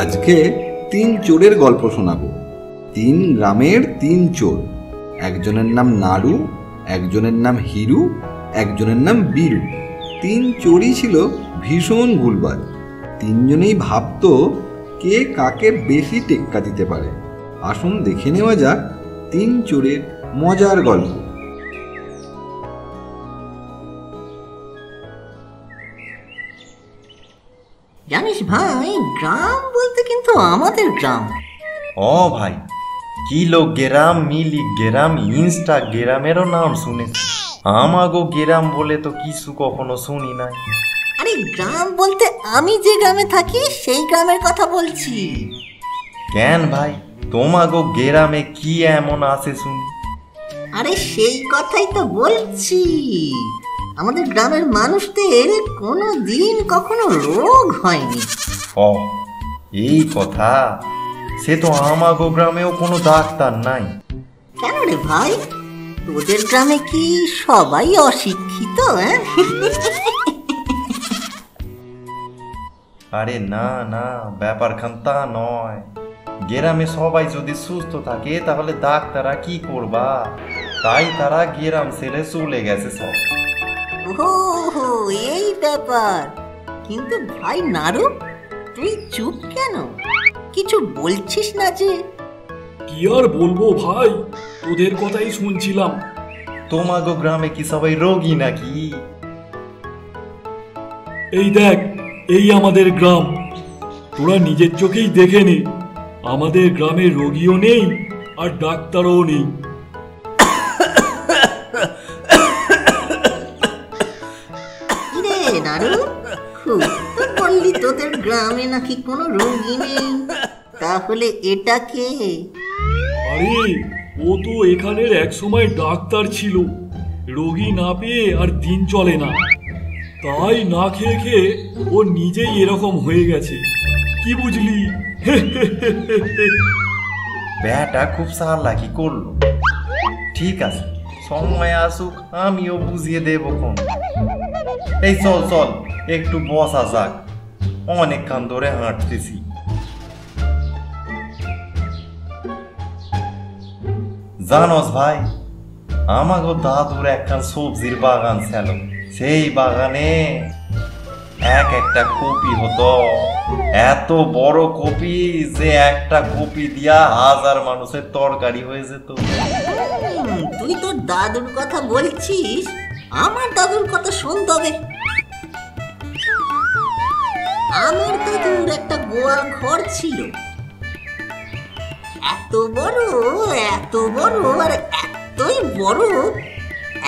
আজকে 3 চোরের গল্প শোনাবো। 3 গ্রামের 3 চোর। একজনের নাম নাড়ু, একজনের নাম হিরু, একজনের নাম বীরু। 3 চোরই ছিল ভীষণ ভুলবাজ। 3 জনেই ভাবতো কে কাকে বেশি টেক্কা দিতে পারে। আসুন দেখে নেওয়া যাক 3 চোরের মজার গল্প। জানিস ভাই, গ্রাম বলতে কিন্তু আমাদের গ্রাম। ও ভাই, কিলোগ্রাম মিলিগ্রাম ইনস্টাগ্রামেরও নাম শুনেছি। আমাগো গ্রাম বলে তো কিছু কখনো শুনি নাই। আরে গ্রাম বলতে আমি যে গ্রামে থাকি সেই গ্রামের কথা বলছি। কেন ভাই, তোমাগো গ্রামে কি এমন আছে শুনি? আরে সেই কথাই তো বলছি। আমাদের গ্রামের মানুষদের কোনো দিন কখনো রোগ হয়নি। ও এই কথা, সে তো আমাগো গ্রামেও কোনো ডাক্তার নাই। কেন রে ভাই, তোদের গ্রামে কি সবাই অশিক্ষিত? আরে না না, ব্যাপারখান তা নয়। গ্রামে সবাই যদি সুস্থ থাকে তাহলে ডাক্তাররা কি করবা? তাই তারা গ্রাম ছেড়ে চলে গেছে সব। ও এই ব্যাপার। কিন্তু ভাই নাড়ু, তুই চুপ কেন? কিছু বলছিস না যে? কি আর বলবো ভাই, তোদের কথাই শুনছিলাম। তোমাগো গ্রামে কি সবাই রোগী নাকি? এই দেখ, এই আমাদের গ্রাম। তোরা নিজের চোখেই দেখে নে, আমাদের গ্রামে রোগীও নেই আর ডাক্তারও নেই। নাড়ু, খুব তো বললি তোদের গ্রামে নাকি কোনো রোগী নেই। তাহলে এটা কে? আরে ও তো এখানের একসময় ডাক্তার ছিল। রোগী না পেয়ে আর দিন চলে না, তাই না খেয়ে খেয়ে ও নিজেই এরকম হয়ে গেছে। কি বুঝলি? ব্যাটা খুব চালাকি করলো। ঠিক আছে, সময় আসুক আমিও বুঝিয়ে দেবো কোন। এই চল চল, একটু বসা যাক, অনেকক্ষণ ধরে হাঁটতেছি। জানোস ভাই, আমাগো দাদুর একখান সবজির বাগান ছিল। সেই বাগানে এক একটা কপি হতো। এত বড় কপি যে একটা কপি দিয়া 1000 মানুষের তরকারি হয়ে যেত। তুই তোর দাদুর কথা বলছিস? আমার দাদুর কথা শোন তবে। আমার দাদুর একটা গোয়াল ঘর ছিল। এত বড় আর এতই বড়,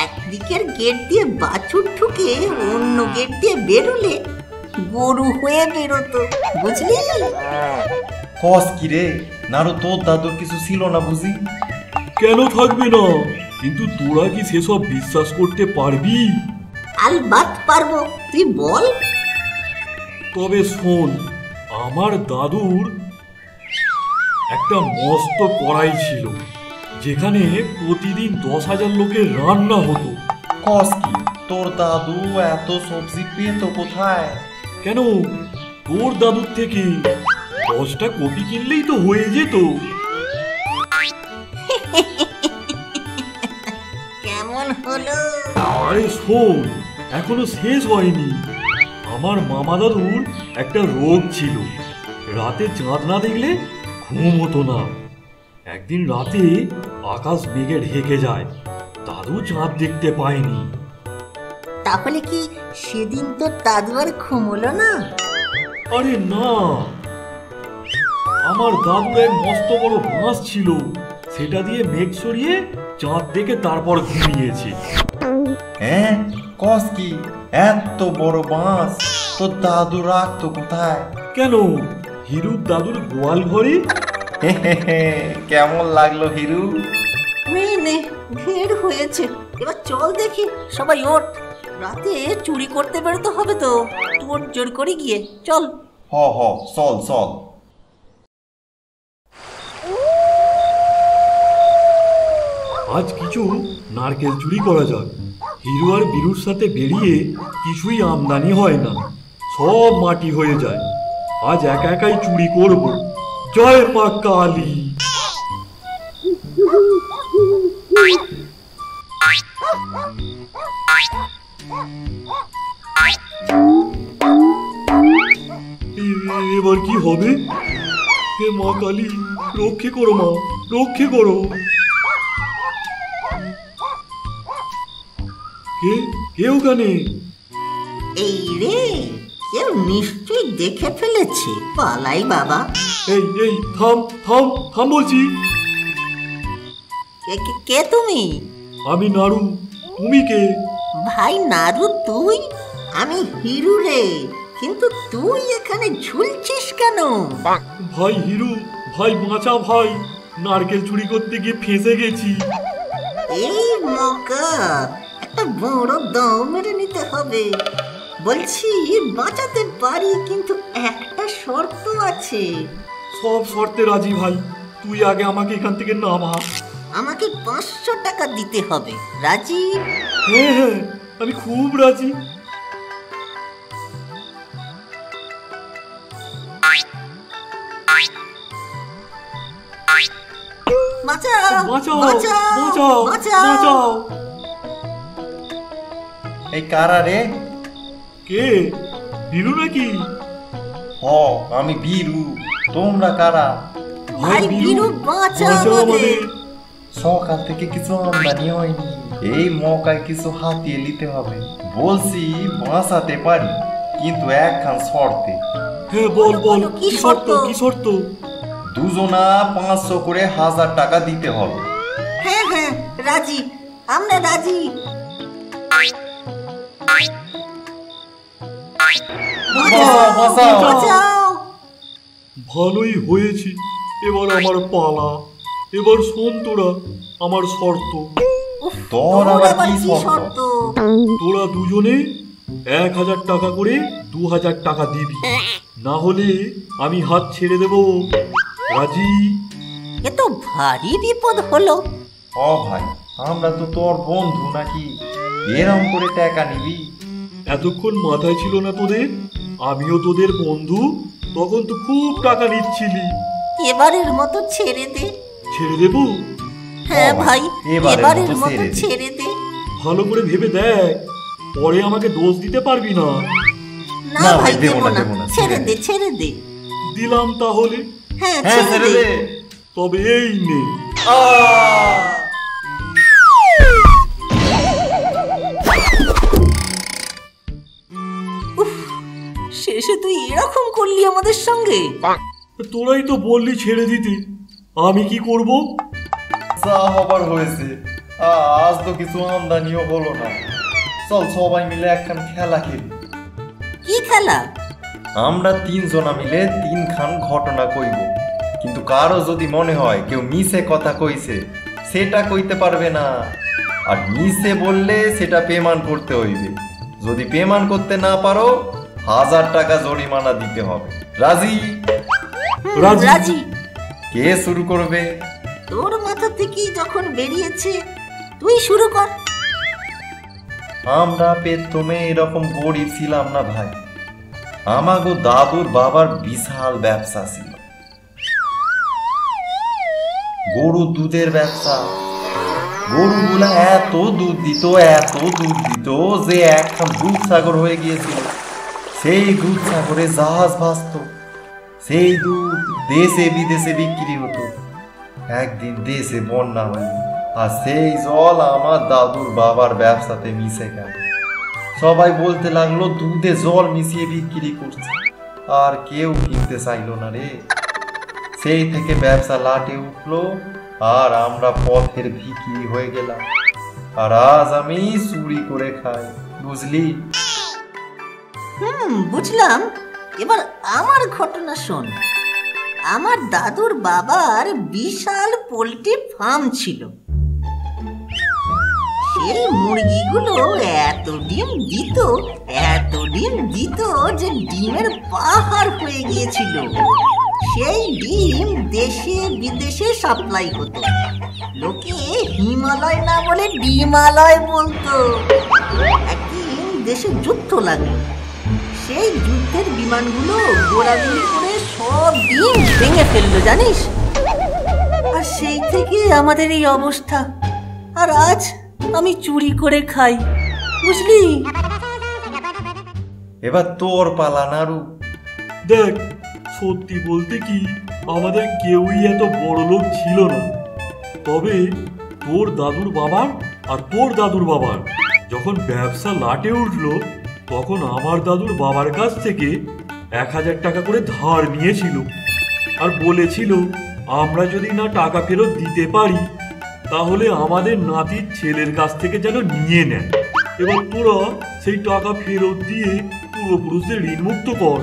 একদিকের গেট দিয়ে বাছুর ঢুকে অন্য গেট দিয়ে বেরোলে গরু হয়ে বেরোতো, বুঝলি? কস কি রে নারু, তোর দাদুর কিছু ছিল না বুঝি? কেন থাকবে না? কিন্তু তোরা কি সেসব বিশ্বাস করতে পারবি? আলবাত পারবো, তুই বল। তবে শোন, আমার দাদুর একটা মস্ত কড়াই ছিল, যেখানে প্রতিদিন 10,000 লোকের রান্না হতো। কস কি, তোর দাদু এত সবজি পেতো কোথায়? কেন, তোর দাদুর থেকে 10টা কপি কিনলেই তো হয়ে যেত। কেমন হলো? আরে শোন, এখনো শেষ হয়নি। আমার মামা দাদুর একটা রোগ ছিল, রাতে চাঁদ না দেখলে ঘুম হতো না। একদিন রাতে আকাশ মেঘে ঢেকে যায়, দাদু চাঁদ দেখতে পায়নি। তাহলে কি সেদিন তো দাদু আর ঘুমোলো না? আরে না, আমার দাদুর এক মস্ত বড় বাঁশ ছিল, সেটা দিয়ে মেঘ সরিয়ে চাঁদ দেখে তারপর ঘুমিয়েছে। হ্যাঁ, কস কি, এত বড় বাঁশ তোর দাদু রাখতো কোথায়? কেন, হিরুর দাদুর গোয়াল ঘরে। কেমন লাগলো হিরু? নে, ঢের হয়েছে, এবার চল দেখি। সবাই ওঠ, রাতে চুরি করতে বেরোতে হবে তো। তোর জোর করে গিয়ে চল। হ চল চল। আজ কিছু নারকেল চুরি করা যাক। হিরু আর বীরুর সাথে বেরিয়ে কিছুই আমদানি হয় না, সব মাটি হয়ে যায়। আজ একা একাই চুরি করব। জয় মা কালী। এবার কি হবে? হে মা কালী, রক্ষে করো মা, রক্ষে করো। কে কে ওখানে? এই রে, কেউ নিশ্চয়ই দেখে ফেলেছে। পালাই বাবা। এই এই থাম থাম থাম বলছি। কে তুমি? আমি নাড়ু। তুমি কে? ভাই নাড়ু তুই? আমি হিরু রে। কিন্তু তুই এখানে ঝুলছিস কেন? ভাই হিরু, ভাই বাঁচা ভাই, নারকেল চুরি করতে গিয়ে ফেঁসে গেছি। এই মকা, একটা বড় দম মেরে নিতে হবে। বলছি বাঁচাতে পারি, কিন্তু একটা শর্ত আছে। সব শর্তে রাজি ভাই, তুই আগে আমাকে এখান থেকে নামা। আমাকে 500 টাকা দিতে হবে। রাজি? হ্যাঁ হ্যাঁ, আমি খুব রাজি। বাঁচাও বাঁচাও বাঁচাও বাঁচাও বাঁচাও। বাঁচাও। এই কারা রে? কে? বীরু নাকি? হ, আমি বীরু। তোমরা কারা? ভাই বীরু, বাঁচাও আমাদের। সকাল থেকে কিছু আমদানি হয়নি, এই মৌকায় কিছু হাতিয়ে নিতে হবে। বলছি বাঁচাতে পারি, কিন্তু একখান শর্তে। হ্যাঁ বল বল, কি কি শর্ত? শর্ত? কি শর্ত? দুজনা 500 করে 1000 টাকা দিতে হবে। হ্যাঁ হ্যাঁ, রাজি, আমরা রাজি। বাঁচাও। বাঁচাও। ভালোই হয়েছে, এবার আমার পালা। এবার শোন তোরা আমার শর্ত। তোর আবার কি শর্ত? তোরা দুজনে 1000 টাকা করে 2000 টাকা দিবি, না হলে আমি হাত ছেড়ে দেব। রাজি? এ তো ভারী বিপদ হলো। ও ভাই, আমরা তো তোর বন্ধু নাকি, এরম করে টাকা নিবি? এতক্ষণ মাথায় ছিল না তোদের? আমিও তোদের বন্ধু, তখন তো খুব টাকা নিচ্ছিলি। এবারের মতো ছেড়ে দে। ছেড়ে দেব? হ্যাঁ ভাই, এবারের এবারের মতো মতো ছেড়ে দে। ছেড়ে দে। ভালো করে ভেবে দেখ, পরে আমাকে দোষ দিতে পারবি না। না না ভাই, ভাই, দেবো দেবো না, না। দেবো না, ছেড়ে ছেড়ে দে, ছেড়ে দে। দিলাম তাহলে, হ্যাঁ, হ্যাঁ, ছেড়ে দে। তবে এই নে। শেষে তুই এরকম করলি আমাদের সঙ্গে। তোরাই তো বললি ছেড়ে দিতে, আমি কি করব? যা হবার হয়েছে, আজ তো কিছু আমদানিও হলো না। চল সবাই মিলে একখান খেলা খেলি। কি খেলা? আমরা 3 জনা মিলে 3 খান ঘটনা কইব, কিন্তু কারো যদি মনে হয় কেউ মিছে কথা কইছে, সেটা কইতে পারবে না। আর মিছে বললে সেটা পেমান করতে হইবে। যদি পেমান করতে না পারো, 1000 টাকা জরিমানা দিতে হবে। রাজি? রাজি। রাজি। কে শুরু করবে? তোর মাথা থেকেই যখন বেরিয়েছে, তুই শুরু কর। আমরা প্রথমে এরকম গরিব ছিলাম না ভাই। আমাগো দাদুর বাবার বিশাল ব্যবসা ছিল, গরুর দুধের ব্যবসা। গরুগুলা এত দুধ দিত, এত দুধ দিত যে একখান দুধ সাগর হয়ে গিয়েছিল। সেই দুধ সাগরে জাহাজ ভাসত, সেই দুধ দেশে বিদেশে বিক্রি হতো। একদিন দেশে বন্যা হয়নি, আর সেই জল আমার দাদুর বাবার ব্যবসাতে মিশে গেল। সবাই বলতে লাগলো দুধে জল মিশিয়ে বিক্রি করছে, আর কেউ কিনতে চাইলো না রে। সেই থেকে ব্যবসা লাটে উঠলো, আর আমরা পথের ভিখিরি হয়ে গেলাম। আর আজ আমি চুরি করে খাই, বুঝলি? বুঝলাম। এবার আমার ঘটনা শোন। আমার দাদুর বাবার বিশাল পোল্ট্রি ফার্ম ছিল। সেই মুরগিগুলো এত ডিম দিত, এত ডিম দিত যে ডিমের পাহাড় হয়ে গিয়েছিল। সেই ডিম দেশে বিদেশে সাপ্লাই হতো। লোকে হিমালয় না বলে ডিমালয় বলতো। একদিন দেশে যুদ্ধ লাগলো। সেই যুদ্ধের বিমানগুলো গোড়াগুলি করে সব ডিম ভেঙে ফেললো জানিস। আর সেই থেকে আমাদের এই অবস্থা। আর আজ আমি চুরি করে খাই, বুঝলি? এবার তোর পালা নাড়ু। দেখ, সত্যি বলতে কি আমাদের কেউই এত বড় লোক ছিল না। তবে তোর দাদুর বাবার আর তোর দাদুর বাবার যখন ব্যবসা লাটে উঠলো, তখন আমার দাদুর বাবার কাছ থেকে 1000 টাকা করে ধার নিয়েছিল আর বলেছিল আমরা যদি না টাকা ফেরত দিতে পারি তাহলে আমাদের নাতির ছেলের কাছ থেকে যেন নিয়ে নেয়। এবার তোরা সেই টাকা ফেরত দিয়ে পূর্বপুরুষদের ঋণ মুক্ত কর।